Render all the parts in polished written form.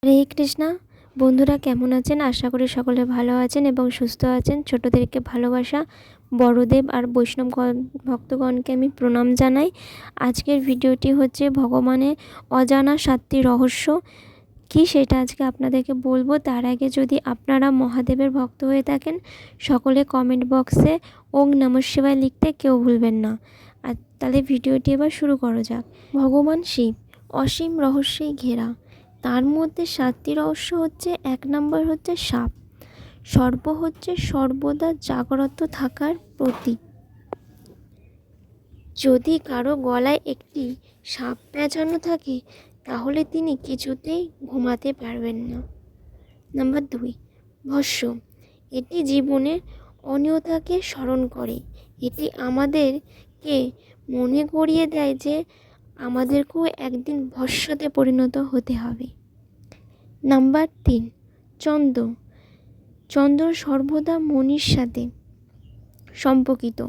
হরে কৃষ্ণা। বন্ধুরা কেমন আছেন? আশা করি সকলে ভালো আছেন এবং সুস্থ আছেন। ছোটদেরকে ভালোবাসা, বড়দেব আর বৈষ্ণব ভক্তগণকে আমি প্রণাম জানাই। আজকের ভিডিওটি হচ্ছে ভগবানের অজানা 7টি রহস্য। কি সেটা আজকে আপনাদেরকে বলবো। তার আগে যদি আপনারা মহাদেবের ভক্ত হয়ে থাকেন, সকলে কমেন্ট বক্সে ওং নমঃ শিবায় লিখতে কেউ ভুলবেন না। আর তাহলে ভিডিওটি এবার শুরু করা যাক। ভগবান শিব অসীম রহস্যে ঘেরা। তার মধ্যে 7টি রহস্য হচ্ছে, 1 নম্বর হচ্ছে সাপ। সর্প হচ্ছে সর্বদা জাগ্রত থাকার প্রতীক। যদি কারো গলায় একটি সাপ পেঁচানো থাকে তাহলে তিনি কিছুতেই ঘুমাতে পারবেন না। নাম্বার 2, ভস্য। এটি জীবনের অনিয়তাকে স্মরণ করে। এটি আমাদেরকে মনে করিয়ে দেয় যে আমাদেরকেও একদিন ভস্যতে পরিণত হতে হবে। নাম্বার 3, চন্দ্র। চন্দ্র সর্বদা মনির সাথে সম্পর্কিত।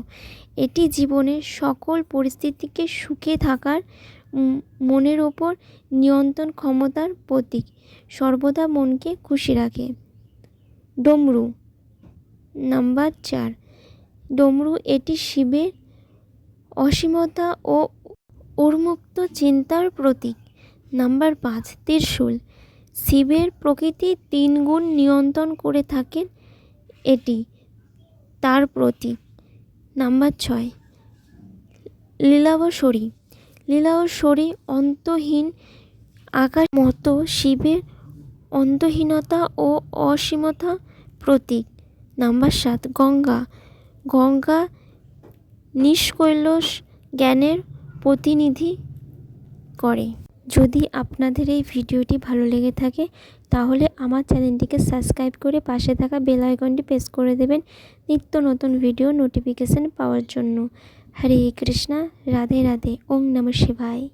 এটি জীবনের সকল পরিস্থিতিকে সুখে থাকার, মনের ওপর নিয়ন্ত্রণ ক্ষমতার প্রতীক। সর্বদা মনকে খুশি রাখে। ডমরু। নাম্বার 4, ডমরু। এটি শিবের অসীমতা ও উন্মুক্ত চিন্তার প্রতীক। নাম্বার 5, ত্রিশূল। শিবের প্রকৃতি 3 গুণ নিয়ন্ত্রণ করে থাকেন, এটি তার প্রতীক। নাম্বার 6, লীলাবসরী। লীলাবসরী অন্তহীন আকাশ মতো শিবের অন্তহীনতা ও অসীমতা প্রতীক। নাম্বার 7, গঙ্গা। গঙ্গা নিষ্কৈলাস জ্ঞানের প্রতিনিধি করে। যদি আপনাদের এই ভিডিওটি ভালো লেগে থাকে তাহলে আমার চ্যানেলটিকে সাবস্ক্রাইব করে পাশে থাকা বেল আইকনটি প্রেস করে দেবেন নিত্য নতুন ভিডিও নোটিফিকেশন পাওয়ার জন্য। হরে কৃষ্ণা, রাধে রাধে, ওং নমঃ শিবায়।